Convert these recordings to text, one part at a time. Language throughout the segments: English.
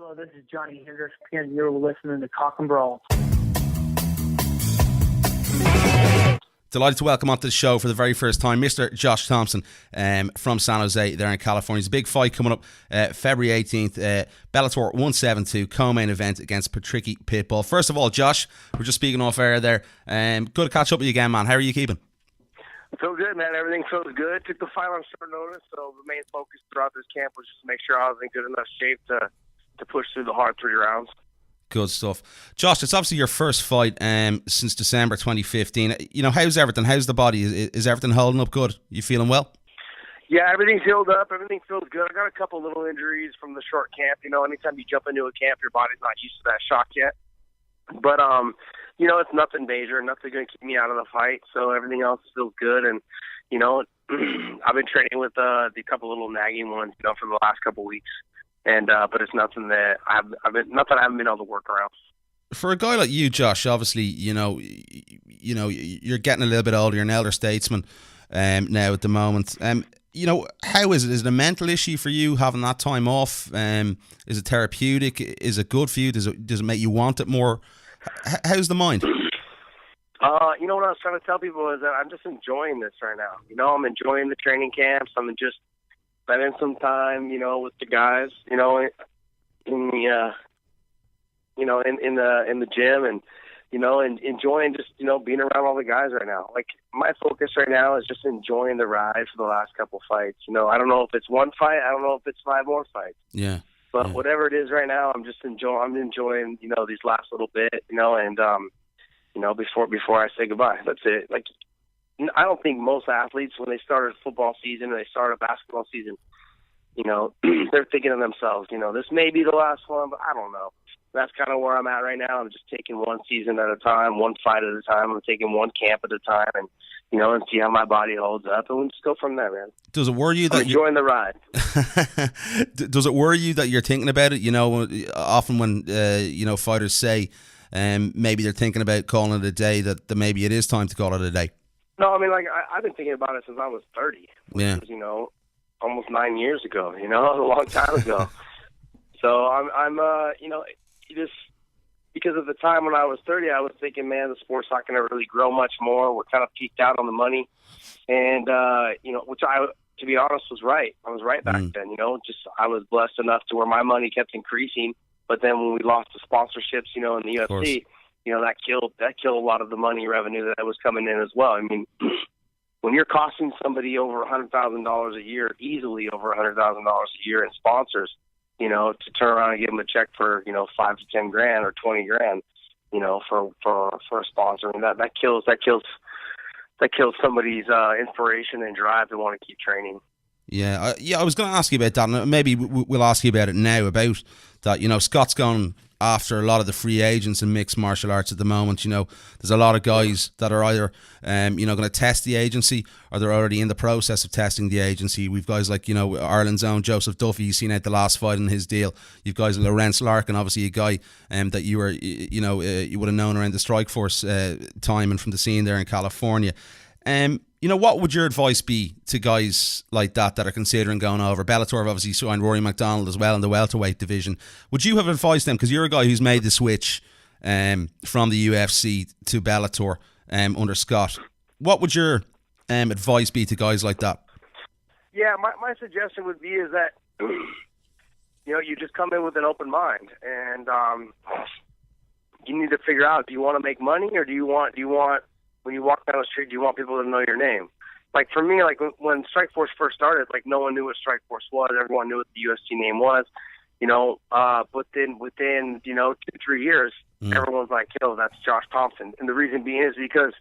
Hello, this is Johnny Hendricks, and you're listening to Talking Brawls. Delighted to welcome onto the show for the very first time Mr. Josh Thomson from San Jose there in California. It's a big fight coming up February 18th, Bellator 172 co-main event against Patricky Pitbull. First of all, Josh, we're just speaking off air there. Good to catch up with you again, man. How are you keeping? I feel good, man. Everything feels good. Took the fight on short notice, so the main focus throughout this camp was just to make sure I was in good enough shape to push through the hard 3 rounds. Good stuff. Josh, it's obviously your first fight since December 2015. You know, how's everything? How's the body? Is everything holding up good? You feeling well? Yeah, everything's healed up. Everything feels good. I got a couple little injuries from the short camp. You know, anytime you jump into a camp, your body's not used to that shock yet. But, you know, it's nothing major, nothing going to keep me out of the fight. So everything else feels good. And, you know, I've been training with the couple little nagging ones, you know, for the last couple weeks. And but it's nothing that I haven't been able to work around. For a guy like you, Josh, obviously, you know, you're getting a little bit older. You're an elder statesman now at the moment. You know, how is it? Is it a mental issue for you having that time off? Is it therapeutic? Is it good for you? Does it make you want it more? How's the mind? You know what I was trying to tell people is that I'm just enjoying this right now. You know, I'm enjoying the training camps. I'm just spending some time, you know, with the guys, you know, in the, you know, in the gym, and you know, and enjoying just, you know, being around all the guys right now. Like, my focus right now is just enjoying the ride for the last couple fights. You know, I don't know if it's one fight, I don't know if it's 5 more fights. Yeah. But whatever it is right now, I'm enjoying, you know, these last little bit, you know, and you know, before I say goodbye. That's it. Like, I don't think most athletes, when they start a football season or they start a basketball season, you know, they're thinking to themselves, you know, this may be the last one, but I don't know. That's kind of where I'm at right now. I'm just taking one season at a time, one fight at a time. I'm taking one camp at a time, and, you know, and see how my body holds up, and we'll just go from there, man. Does it worry you that I'm enjoying the ride? Does it worry you that you're thinking about it? You know, often when you know, fighters say maybe they're thinking about calling it a day, that maybe it is time to call it a day. No, I mean, like, I've been thinking about it since I was 30, which was, you know, almost 9 years ago, you know, a long time ago. So I'm you know, just because of the time when I was 30, I was thinking, man, the sport's not going to really grow much more. We're kind of peaked out on the money. And, you know, which I, to be honest, was right. I was right back then, you know, just I was blessed enough to where my money kept increasing. But then when we lost the sponsorships, you know, in the UFC, you know, that killed a lot of the money revenue that was coming in as well. I mean, when you're costing somebody over $100,000 a year, easily over $100,000 a year in sponsors, you know, to turn around and give them a check for, you know, $5 to $10 grand or $20 grand, you know, for a sponsor, I mean, that kills somebody's inspiration and drive to want to keep training. Yeah, I was going to ask you about that, and maybe we'll ask you about it now, about that. You know, Scott's gone after a lot of the free agents in mixed martial arts at the moment. You know, there's a lot of guys that are either, you know, going to test the agency, or they're already in the process of testing the agency. We've guys like, you know, Ireland's own Joseph Duffy, you've seen out the last fight in his deal. You've guys like Lawrence Larkin, obviously a guy that you were, you know, you would have known around the Strikeforce time and from the scene there in California. You know, what would your advice be to guys like that are considering going over? Bellator have obviously signed Rory McDonald as well in the welterweight division. Would you have advised them, because you're a guy who's made the switch from the UFC to Bellator under Scott? What would your advice be to guys like that? Yeah, my suggestion would be is that, you know, you just come in with an open mind, and you need to figure out, do you want to make money, or do you want when you walk down the street, do you want people to know your name? Like, for me, like, when Strikeforce first started, like, no one knew what Strikeforce was. Everyone knew what the UFC name was, you know. But then within, you know, 2-3 years, everyone's like, yo, that's Josh Thomson. And the reason being is because,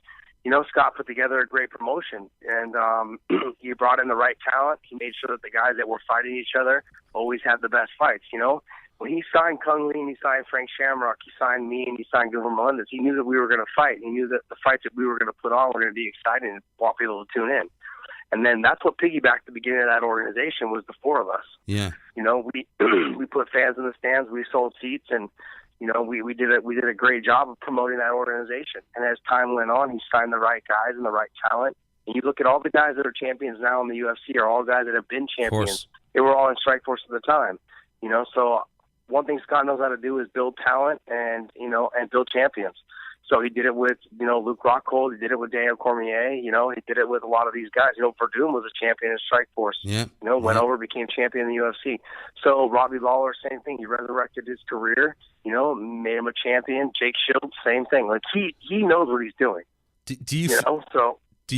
you know, Scott put together a great promotion, and he brought in the right talent. He made sure that the guys that were fighting each other always had the best fights, you know. When he signed Kung Lee and he signed Frank Shamrock, he signed me and he signed Gilbert Melendez, he knew that we were going to fight. He knew that the fights that we were going to put on were going to be exciting and want people to tune in. And then that's what piggybacked the beginning of that organization, was the 4 of us. Yeah. You know, we put fans in the stands, we sold seats, and, you know, we did a great job of promoting that organization. And as time went on, he signed the right guys and the right talent. And you look at all the guys that are champions now in the UFC are all guys that have been champions. They were all in Strikeforce at the time. You know, so one thing Scott knows how to do is build talent and build champions. So he did it with, Luke Rockhold. He did it with Daniel Cormier. He did it with a lot of these guys. Verdun was a champion in Strikeforce. Yeah. Went over, became champion in the UFC. So Robbie Lawler, same thing. He resurrected his career, made him a champion. Jake Shields, same thing. Like he knows what he's doing. Do you So do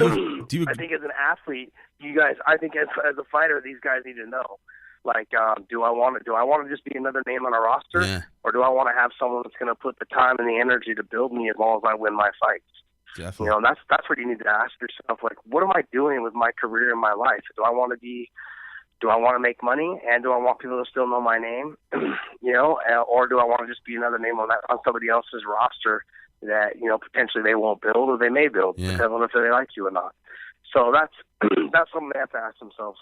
you I think as an athlete, I think as a fighter, these guys need to know. Like, do I want to just be another name on a roster, or do I want to have someone that's going to put the time and the energy to build me as long as I win my fights? Definitely. That's what you need to ask yourself. Like, what am I doing with my career and my life? Do I want to make money, and do I want people to still know my name, or do I want to just be another name on somebody else's roster that potentially they won't build or they may build, depending on if they like you or not. So that's something they have to ask themselves.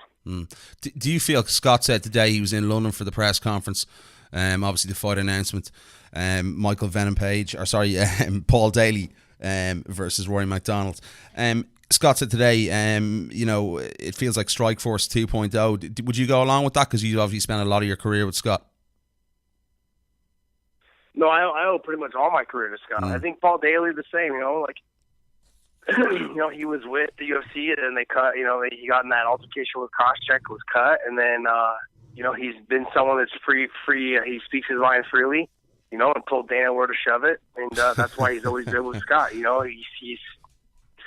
Do you feel, Scott said today he was in London for the press conference, obviously the fight announcement, Michael Venom Page, Paul Daly versus Rory McDonald. Scott said today, it feels like Strikeforce 2.0. Would you go along with that? Because you obviously spent a lot of your career with Scott. No, I owe pretty much all my career to Scott. I think Paul Daly the same, he was with the UFC and they cut, he got in that altercation with Koscheck, was cut, and then, he's been someone that's free, he speaks his mind freely, and told Dana where to shove it, and that's why he's always been with Scott.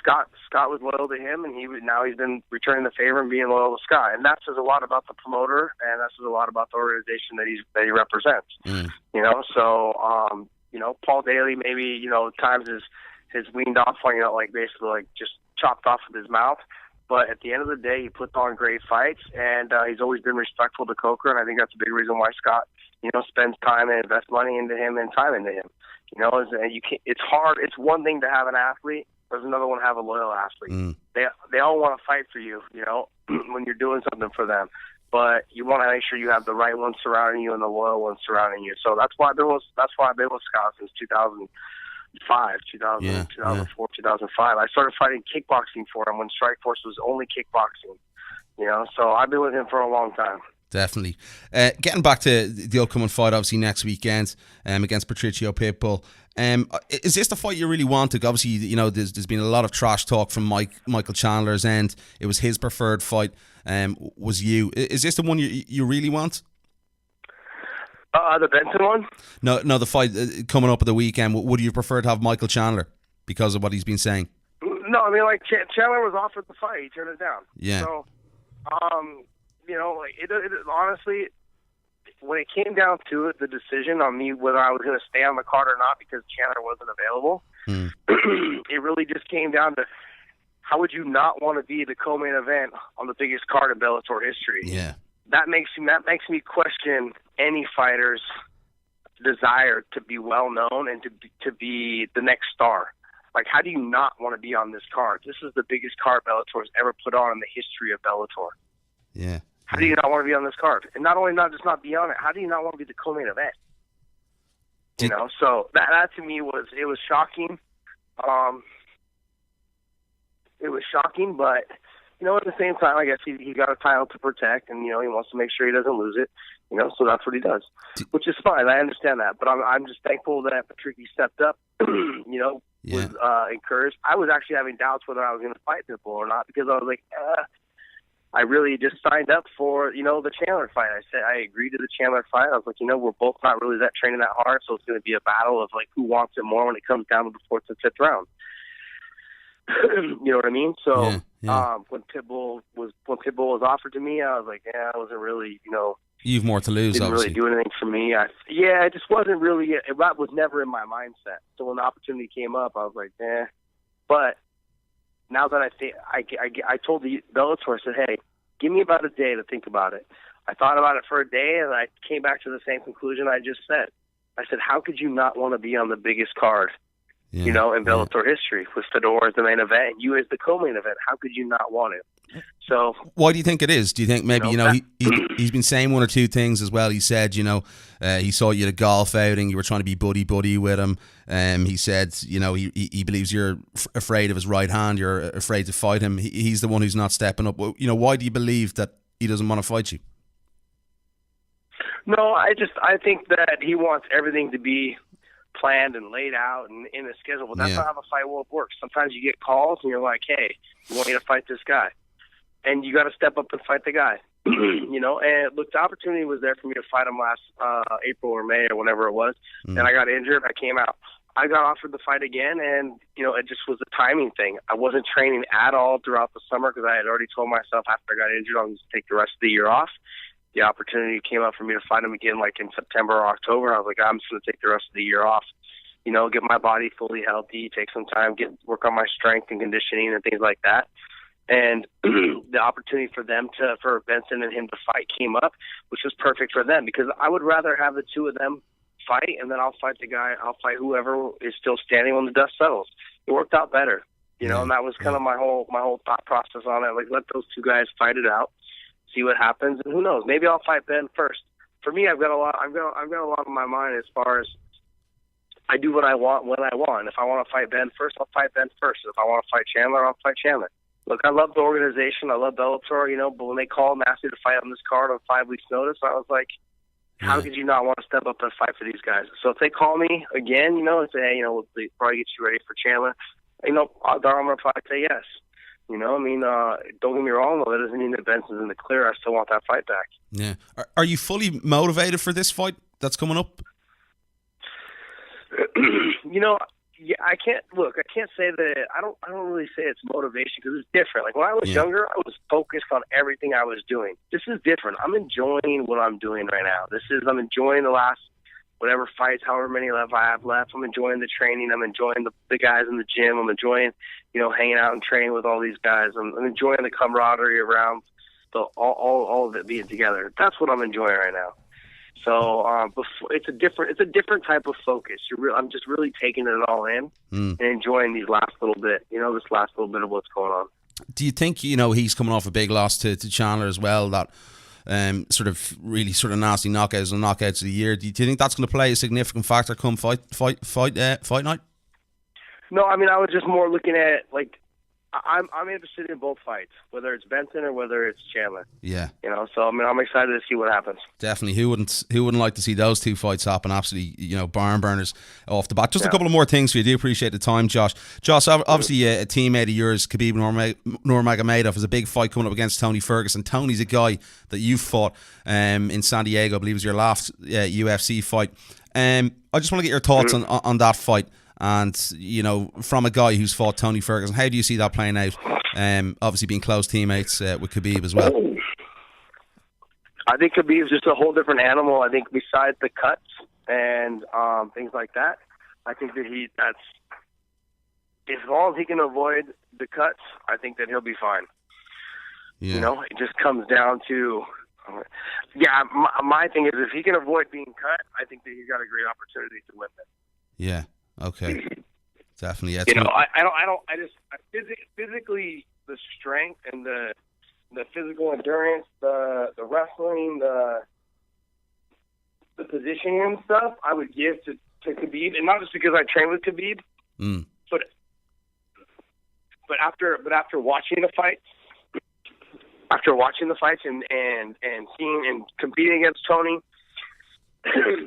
Scott was loyal to him, and now he's been returning the favor and being loyal to Scott, and that says a lot about the promoter, and that says a lot about the organization that he represents. Paul Daly maybe times is weaned off on basically just chopped off with his mouth, but at the end of the day, he puts on great fights, and he's always been respectful to Coker, and I think that's a big reason why Scott spends time and invests money into him and time into him. It's hard. It's one thing to have an athlete. There's another one to have a loyal athlete. They all want to fight for you, when you're doing something for them. But you want to make sure you have the right ones surrounding you and the loyal ones surrounding you. So that's why I've been with Scott since 2005, 2004, 2005. I started fighting kickboxing for him when Strikeforce was only kickboxing. So I've been with him for a long time. Definitely. Getting back to the upcoming fight, obviously next weekend against Patricio Pitbull. Is this the fight you really wanted? Obviously, there's been a lot of trash talk from Michael Chandler's end. It was his preferred fight. Was you? Is this the one you really want? The Benson one? No, the fight coming up at the weekend. Would you prefer to have Michael Chandler because of what he's been saying? No, I mean, Chandler was offered the fight. He turned it down. Yeah. So, honestly, when it came down to it, the decision on me whether I was going to stay on the card or not because Chandler wasn't available, it really just came down to how would you not want to be the co-main event on the biggest card in Bellator history? Yeah. That makes me question any fighter's desire to be well known and to be the next star. Like, how do you not want to be on this card? This is the biggest card Bellator's ever put on in the history of Bellator. Yeah. How do you not want to be on this card? And not only not be on it, how do you not want to be the co-main event? So that to me was shocking. It was shocking, but at the same time, I guess he got a title to protect, and he wants to make sure he doesn't lose it. So that's what he does, which is fine. I understand that, but I'm just thankful that Patricky stepped up. Was encouraged. I was actually having doubts whether I was going to fight Pitbull or not because I was like, I really just signed up for the Chandler fight. I said I agreed to the Chandler fight. I was like, we're both not really training that hard, so it's going to be a battle of who wants it more when it comes down to the fourth and fifth round. You know what I mean? So when Pitbull was offered to me, I was like, I wasn't really You've more to lose. Didn't obviously. really do anything for me. It just wasn't really. That was never in my mindset. So when the opportunity came up, I was like, But now that I told the Bellator, I said, hey, give me about a day to think about it. I thought about it for a day, and I came back to the same conclusion I just said. I said, how could you not want to be on the biggest card, in Bellator history with Fedor as the main event and you as the co-main event? How could you not want it? So why do you think it is? Do you think maybe he's been saying one or two things as well? He said he saw you at a golf outing, you were trying to be buddy with him. He said he believes you're afraid of his right hand, you're afraid to fight him. He's the one who's not stepping up. Why do you believe that he doesn't want to fight you? No, I think that he wants everything to be planned and laid out and in a schedule. But that's not how the fight world works. Sometimes you get calls and you're like, hey, we want you to fight this guy. And you got to step up and fight the guy. You know, and look, the opportunity was there for me to fight him last April or May or whenever it was. And I got injured. I came out. I got offered the fight again, and, you know, it just was a timing thing. I wasn't training at all throughout the summer because I had already told myself after I got injured I was going to take the rest of the year off. The opportunity came up for me to fight him again like in September or October. I was like, I'm just going to take the rest of the year off, you know, get my body fully healthy, take some time, work on my strength and conditioning and things like that. And the opportunity for Benson and him to fight came up, which was perfect for them because I would rather have the two of them fight, and then I'll fight whoever is still standing when the dust settles. It worked out better, you know, and that was kind of my whole thought process on it. Like, let those two guys fight it out, see what happens, and who knows? Maybe I'll fight Ben first. For me, I've got a lot on my mind as far as I do what I want when I want. If I want to fight Ben first, I'll fight Ben first. If I want to fight Chandler, I'll fight Chandler. Look, I love the organization. I love Bellator, you know, but when they called and asked me to fight on this card on 5 weeks' notice, I was like, how could you not want to step up and fight for these guys? So if they call me again, you know, and say, hey, you know, we'll probably get you ready for Chandler, you know, I'm going to probably say yes. You know, I mean, don't get me wrong, though, that doesn't mean that Benson's in the clear. I still want that fight back. Yeah. Are you fully motivated for this fight that's coming up? You know, yeah, I can't say that. I don't really say it's motivation because it's different. Like when I was younger, I was focused on everything I was doing. This is different. I'm enjoying what I'm doing right now. I'm enjoying the last whatever fights, however many I have left. I'm enjoying the training. I'm enjoying the guys in the gym. I'm enjoying, you know, hanging out and training with all these guys. I'm enjoying the camaraderie around all of it being together. That's what I'm enjoying right now. So it's a different type of focus. I'm just really taking it all in and enjoying this last little bit of what's going on. Do you think, you know, he's coming off a big loss to Chandler as well, that sort of nasty knockouts and knockouts of the year? Do you think that's going to play a significant factor come fight night? No, I mean, I was just more looking at, like, I'm interested in both fights, whether it's Benson or whether it's Chandler. Yeah. You know, so I mean, I'm excited to see what happens. Definitely. Who wouldn't like to see those two fights happen? Absolutely, you know, barn burners off the bat. Just a couple of more things for you. I do appreciate the time, Josh. Josh, obviously a teammate of yours, Khabib Nurmagomedov, has a big fight coming up against Tony Ferguson. Tony's a guy that you fought in San Diego. I believe it was your last UFC fight. I just want to get your thoughts on that fight. And, you know, from a guy who's fought Tony Ferguson, how do you see that playing out? Obviously being close teammates with Khabib as well. I think Khabib's just a whole different animal. I think besides the cuts and things like that, I think that as long as he can avoid the cuts, I think that he'll be fine. Yeah. You know, it just comes down to, my thing is if he can avoid being cut, I think that he's got a great opportunity to win it. Yeah. Okay. Definitely. Yeah, you know, physically, the strength and the physical endurance, the wrestling, the positioning and stuff, I would give to Khabib, and not just because I train with Khabib, but after watching the fights, and seeing and competing against Tony.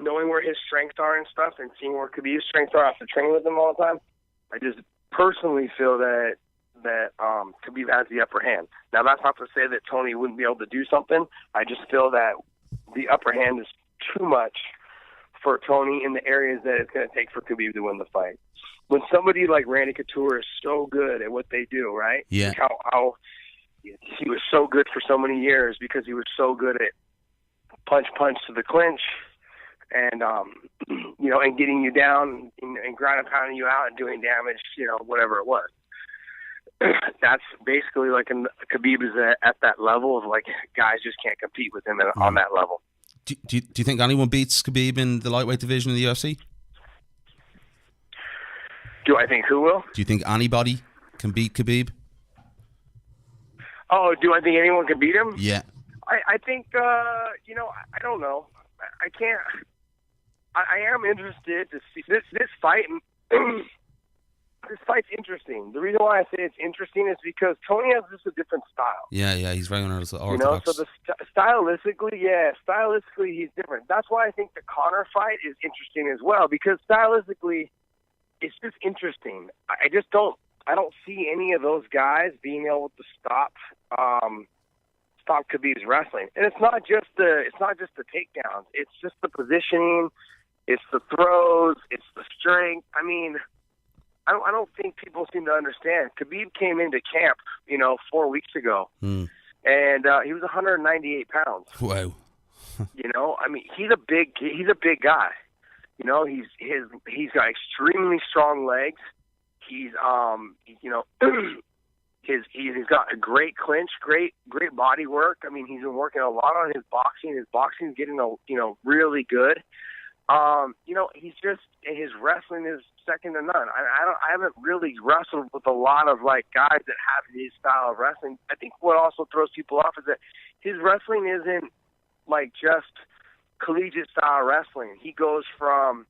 Knowing where his strengths are and stuff, and seeing where Khabib's strengths are after training with him all the time, I just personally feel that Khabib has the upper hand. Now, that's not to say that Tony wouldn't be able to do something. I just feel that the upper hand is too much for Tony in the areas that it's going to take for Khabib to win the fight. When somebody like Randy Couture is so good at what they do, right? Yeah. Like how he was so good for so many years because he was so good at punch to the clinch. And, you know, and getting you down and grinding, pounding you out and doing damage, you know, whatever it was. That's basically like Khabib is at that level of, like, guys just can't compete with him on that level. Do you think anyone beats Khabib in the lightweight division in the UFC? Do I think who will? Do you think anybody can beat Khabib? Oh, do I think anyone can beat him? Yeah. I think, you know, I don't know. I can't. I am interested to see this fight. this fight's interesting. The reason why I say it's interesting is because Tony has just a different style. Yeah, he's very orthodox. You know, so stylistically, he's different. That's why I think the Conor fight is interesting as well, because stylistically, it's just interesting. I don't see any of those guys being able to stop Khabib's wrestling. And it's not just the takedowns. It's just the positioning, it's the throws, it's the strength. I mean, I don't think people seem to understand. Khabib came into camp, 4 weeks ago, and he was 198 pounds. Wow. I mean, he's a big guy. He's got extremely strong legs. He's he's got a great clinch, great body work. I mean, he's been working a lot on his boxing. His boxing's getting really good. His wrestling is second to none. I haven't really wrestled with a lot of guys that have his style of wrestling. I think what also throws people off is that his wrestling isn't just collegiate style wrestling. He goes from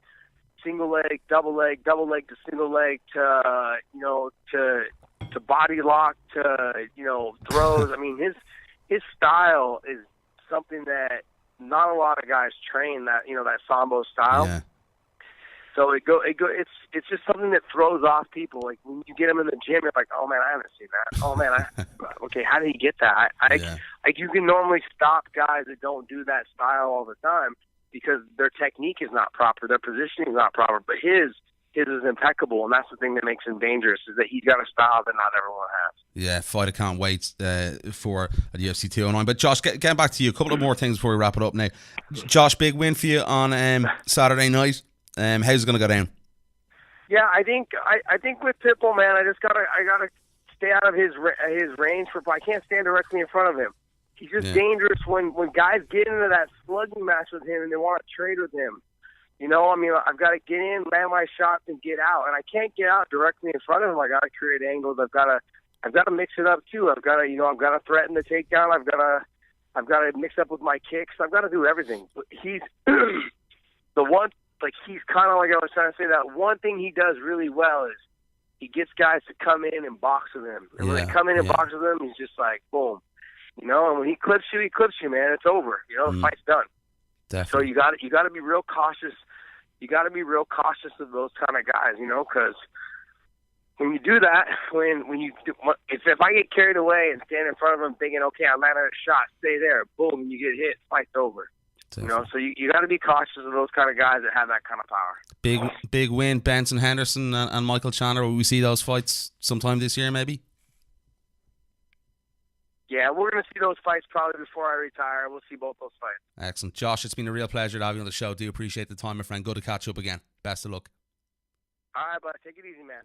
single leg to single leg to body lock to throws. I mean, his style is something that not a lot of guys train, that Sambo style. Yeah. So it's just something that throws off people. Like when you get them in the gym, you're like, oh man, I haven't seen that. Oh man, okay, how did he get that? You can normally stop guys that don't do that style all the time because their technique is not proper, their positioning is not proper. But his is impeccable, and that's the thing that makes him dangerous, is that he's got a style that not everyone has. Yeah, fight I can't wait for at UFC 209. But Josh, getting back to you, a couple of more things before we wrap it up now. Josh, big win for you on Saturday night. How's it going to go down? Yeah, I think with Pitbull, man, I gotta stay out of his range. I can't stand directly in front of him. He's just dangerous when guys get into that slugging match with him and they want to trade with him. I've got to get in, land my shots, and get out. And I can't get out directly in front of him. I got to create angles. I've got to mix it up too. I've got to threaten the takedown. I've got to mix up with my kicks. I've got to do everything. But he's the one. He's kind of like I was trying to say, that one thing he does really well is he gets guys to come in and box with him. And when they come in and box with him, he's just like, boom. And when he clips you, man. It's over. The fight's done. Definitely. So you got to be real cautious. You got to be real cautious of those kind of guys, because when you do that, if I get carried away and stand in front of him thinking, okay, I landed a shot, stay there, boom, and you get hit, fight's over. Definitely. So you got to be cautious of those kind of guys that have that kind of power. Big win, Benson Henderson and Michael Chandler. Will we see those fights sometime this year, maybe? Yeah, we're going to see those fights probably before I retire. We'll see both those fights. Excellent. Josh, it's been a real pleasure to have you on the show. Do appreciate the time, my friend. Good to catch up again. Best of luck. All right, bud. Take it easy, man.